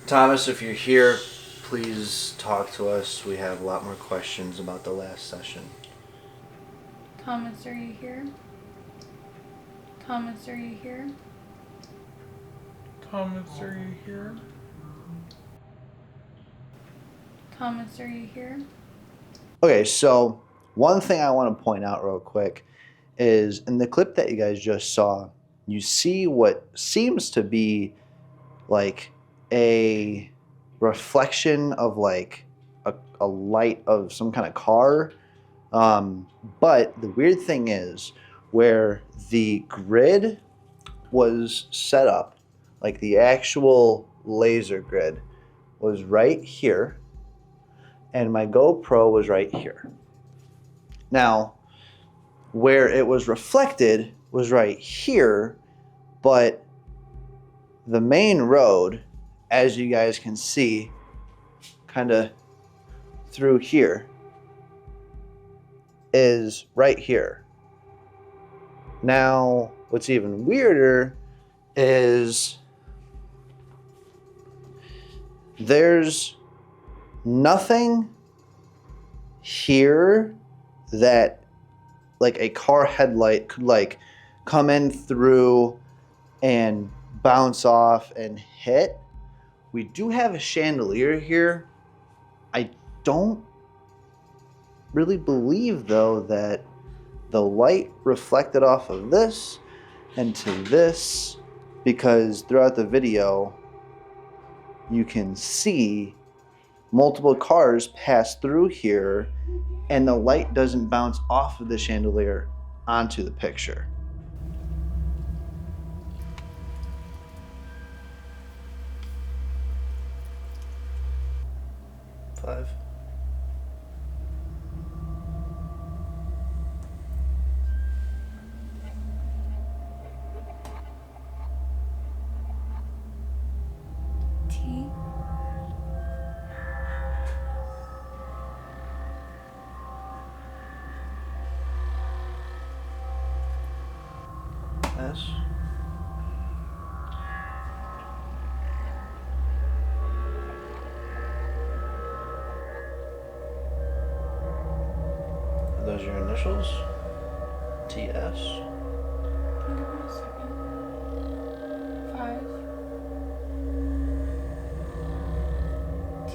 Thomas, if you're here, please talk to us. We have a lot more questions about the last session. Thomas, are you here? Thomas, are you here? Thomas, are you here? Thomas, are you here? Okay, so one thing I want to point out real quick is in the clip that you guys just saw, you see what seems to be like a reflection of like a light of some kind of car. But the weird thing is where the grid was set up, like the actual laser grid was right here, and my GoPro was right here. Now, where it was reflected was right here, but the main road, as you guys can see, kind of through here, is right here. Now, what's even weirder is there's nothing here that like a car headlight could like come in through and bounce off and hit. We do have a chandelier here. I don't really believe though that the light reflected off of this and to this, because throughout the video you can see multiple cars pass through here and the light doesn't bounce off of the chandelier onto the picture. Five. T. S. Are those your initials? TS. Can you give me a second? 5. T.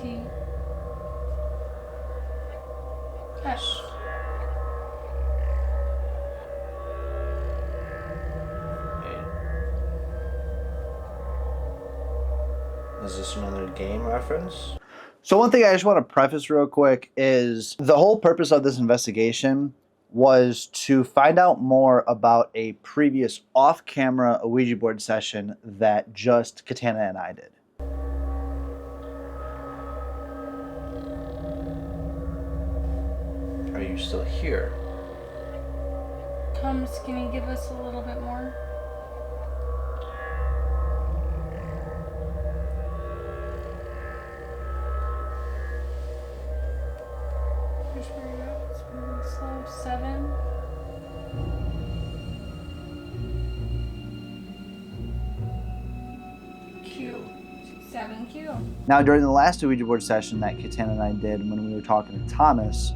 S. Is this another game reference? So one thing I just want to preface real quick is the whole purpose of this investigation was to find out more about a previous off-camera Ouija board session that just Katana and I did. Are you still here? Thomas, can you give us a little bit more? Here's where you're at. It's really slow. 7. Q. 7Q. Now, during the last Ouija board session that Katana and I did when we were talking to Thomas,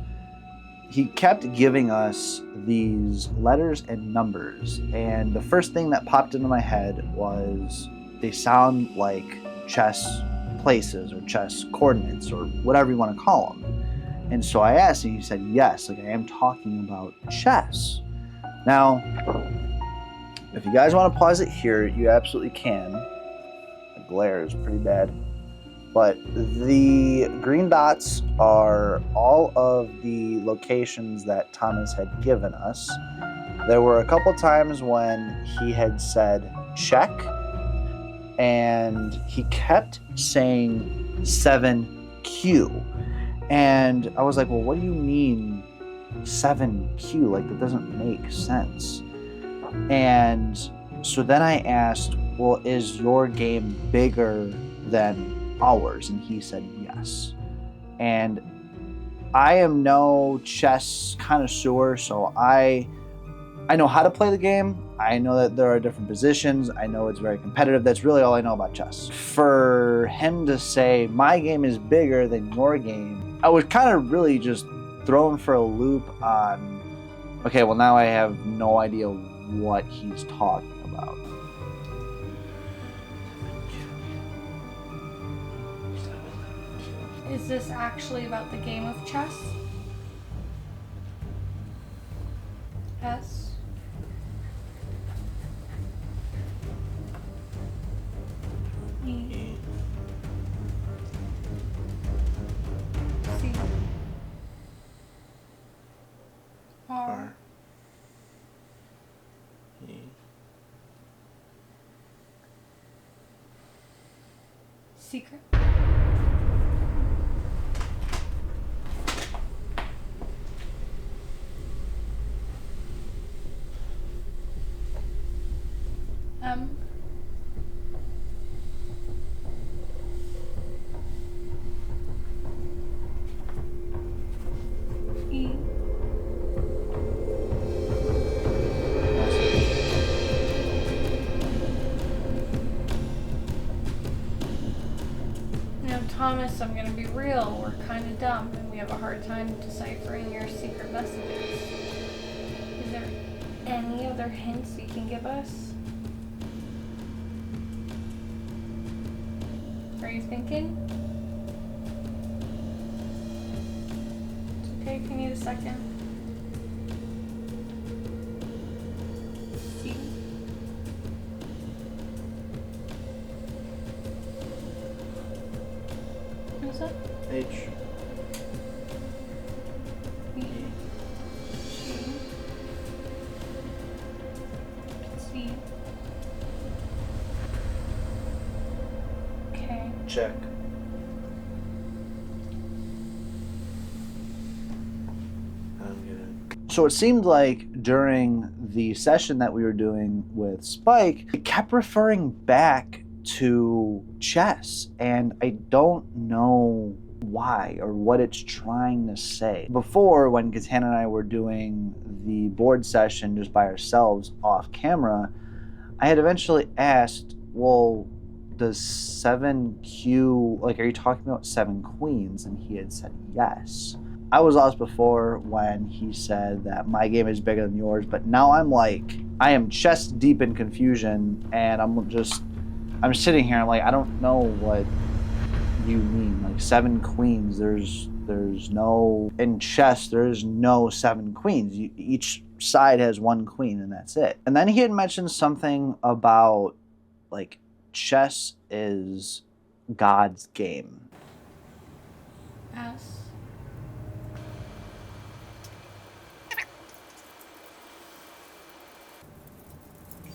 he kept giving us these letters and numbers. And the first thing that popped into my head was they sound like chess places or chess coordinates or whatever you want to call them. And so I asked and he said, yes, like I am talking about chess. Now, if you guys want to pause it here, you absolutely can. The glare is pretty bad. But the green dots are all of the locations that Thomas had given us. There were a couple times when he had said check, and he kept saying 7Q. And I was like, well, what do you mean 7Q? Like, that doesn't make sense. And so then I asked, well, is your game bigger than ours? And he said yes. And I am no chess connoisseur, so I I know how to play the game. I know that there are different positions. I know it's very competitive. That's really all I know about chess. For him to say, my game is bigger than your game, I was kind of really just thrown for a loop on, okay, well now I have no idea what he's talking about. Is this actually about the game of chess? S. E. C. R. E. Secret. M. E. Now, Thomas, I'm gonna be real. We're kind of dumb, and we have a hard time deciphering your secret messages. Is there any other hints you can give us? Are you thinking? It's okay if you need a second. C. What's that? H. B. G. C. K. Check. I don't get it. So it seemed like during the session that we were doing with Spike, it kept referring back to chess, and I don't know why or what it's trying to say. Before, when Katana and I were doing the board session just by ourselves off camera, I had eventually asked, well, does 7Q, like, are you talking about 7 queens? And he had said yes. I was lost before when he said that my game is bigger than yours, but now I'm like, I am chest deep in confusion, and I'm sitting here, I'm like, I don't know what you mean. Like 7 queens, there's no, in chess, there's no 7 queens. Each side has 1 queen, and that's it. And then he had mentioned something about, like, chess is God's game. S.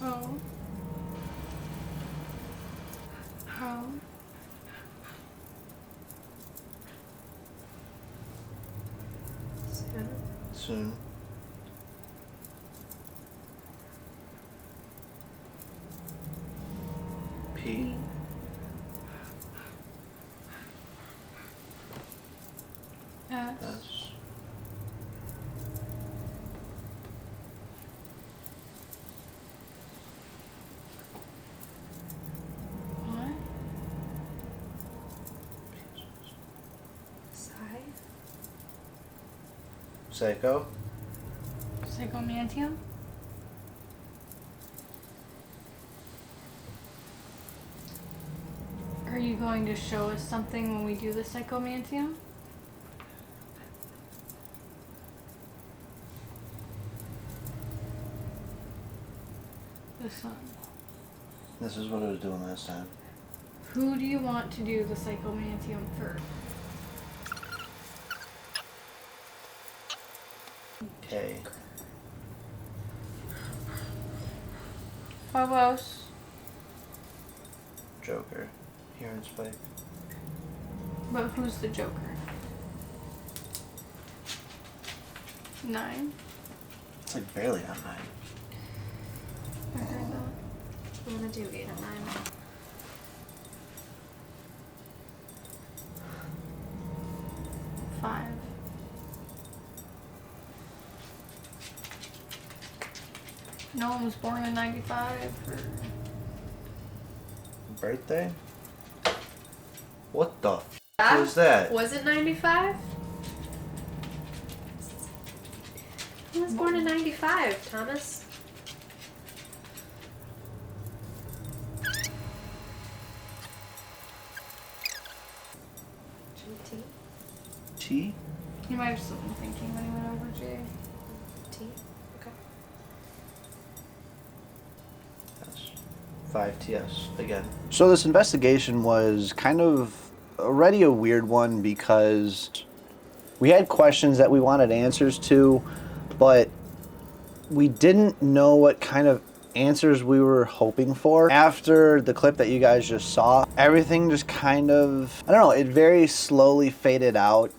O. How. Soon. P. S. S. What? Psycho. Psychomantium? Are you going to show us something when we do the Psychomantium? This one. This is what I was doing last time. Who do you want to do the Psychomantium for? K. Phobos. Joker. Here in Spike. But who's the Joker? 9. It's like barely on 9. I heard that. I'm gonna do 8 and 9. 5. No one was born in 95 or... Birthday? What the f is that? Was it 95? Who was born in 95, Thomas? GT? T? He might have still been thinking when he went over J. T? Okay. Yes. 5TS again. So this investigation was kind of already a weird one because we had questions that we wanted answers to, but we didn't know what kind of answers we were hoping for. After the clip that you guys just saw, everything just kind of, I don't know, it very slowly faded out.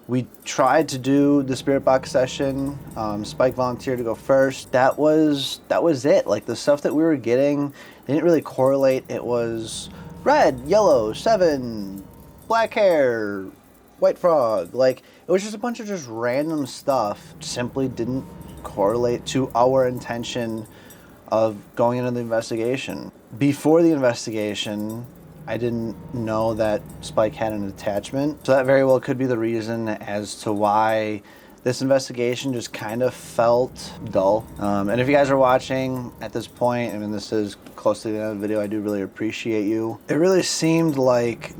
We tried to do the spirit box session. Spike volunteered to go first. That was it. Like the stuff that we were getting, they didn't really correlate. It was red, yellow, 7, black hair, white frog. Like it was just a bunch of just random stuff. Simply didn't correlate to our intention of going into the investigation. Before the investigation, I didn't know that Spike had an attachment. So that very well could be the reason as to why this investigation just kind of felt dull. And if you guys are watching at this point, I mean, this is close to the end of the video, I do really appreciate you. It really seemed like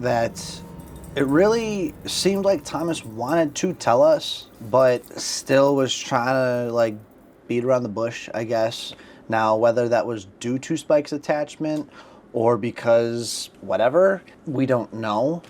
Thomas wanted to tell us, but still was trying to like beat around the bush, I guess. Now, whether that was due to Spike's attachment or because whatever, we don't know.